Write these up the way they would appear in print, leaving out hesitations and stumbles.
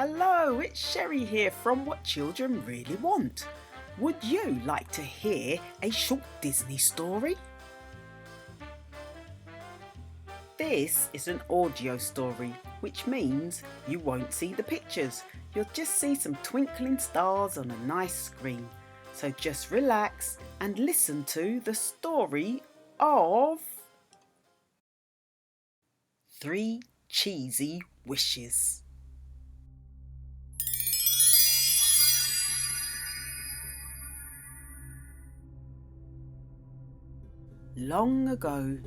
Hello, it's Sherry here from What Children Really Want. Would you like to hear a short Disney story? This is an audio story, which means you won't see the pictures. You'll just see some twinkling stars on a nice screen. So just relax and listen to the story of 3 Cheesy Wishes. Long ago,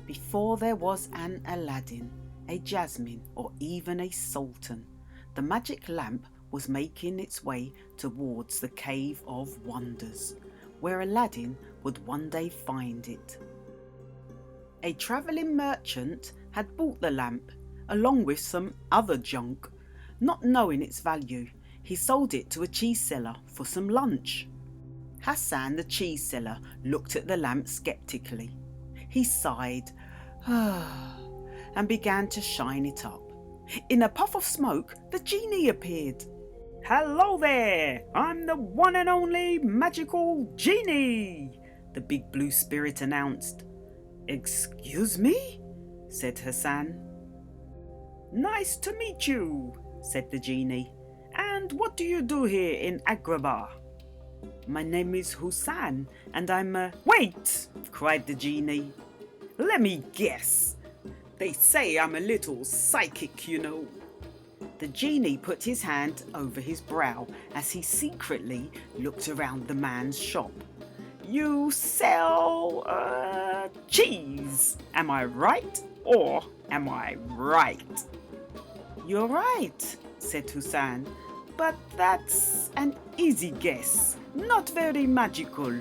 before there was an Aladdin, a Jasmine, or even a Sultan, the magic lamp was making its way towards the Cave of Wonders, where Aladdin would one day find it. A travelling merchant had bought the lamp, along with some other junk. Not knowing its value, he sold it to a cheese seller for some lunch. Hassan the cheese seller looked at the lamp sceptically. He sighed and began to shine it up. In a puff of smoke, the genie appeared. "Hello there, I'm the one and only magical genie," the big blue spirit announced. "Excuse me?" said Hassan. "Nice to meet you," said the genie. "And what do you do here in Agrabah?" "My name is Hussan, and I'm a—" "Wait!" cried the genie. "Let me guess. They say I'm a little psychic, you know." The genie put his hand over his brow as he secretly looked around the man's shop. "You sell cheese, am I right, or am I right?" "You're right," said Hussan, "but that's an easy guess, not very magical."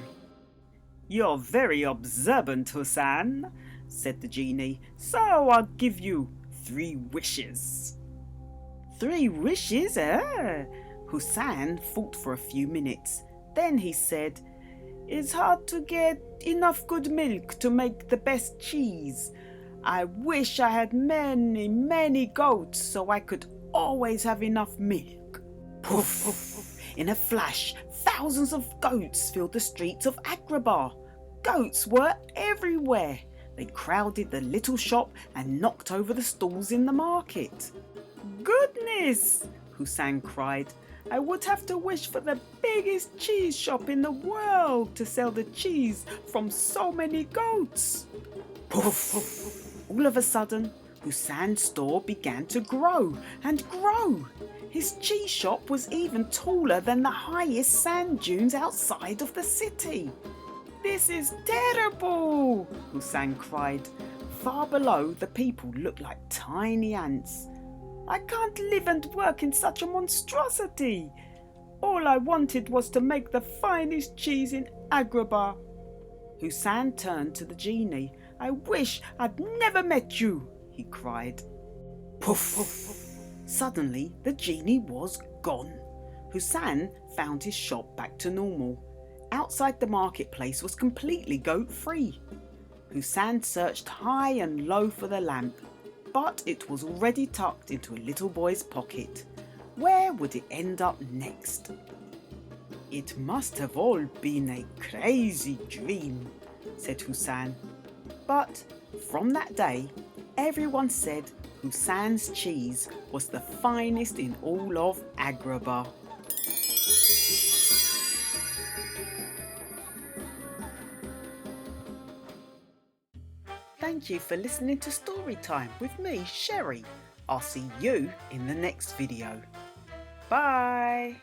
"You're very observant, Hussan," said the genie, "so I'll give you 3 wishes." "3 wishes, eh?" Hussan thought for a few minutes. Then he said, "It's hard to get enough good milk to make the best cheese. I wish I had many goats so I could always have enough milk." Poof! In a flash, thousands of goats filled the streets of Agrabah. Goats were everywhere. They crowded the little shop and knocked over the stalls in the market. "Goodness!" Hussan cried. "I would have to wish for the biggest cheese shop in the world to sell the cheese from so many goats." Poof! All of a sudden, Hussan's store began to grow and grow. His cheese shop was even taller than the highest sand dunes outside of the city. "This is terrible!" Hussan cried. Far below, the people looked like tiny ants. "I can't live and work in such a monstrosity. All I wanted was to make the finest cheese in Agrabah." Hussan turned to the genie. "I wish I'd never met you," he cried. Poof! Suddenly, the genie was gone. Hussan found his shop back to normal. Outside the marketplace was completely goat-free. Hussan searched high and low for the lamp, but it was already tucked into a little boy's pocket. Where would it end up next? "It must have all been a crazy dream," said Hussan. But from that day, everyone said Hussan's cheese was the finest in all of Agrabah. Thank you for listening to Storytime with me, Sherry. I'll see you in the next video. Bye!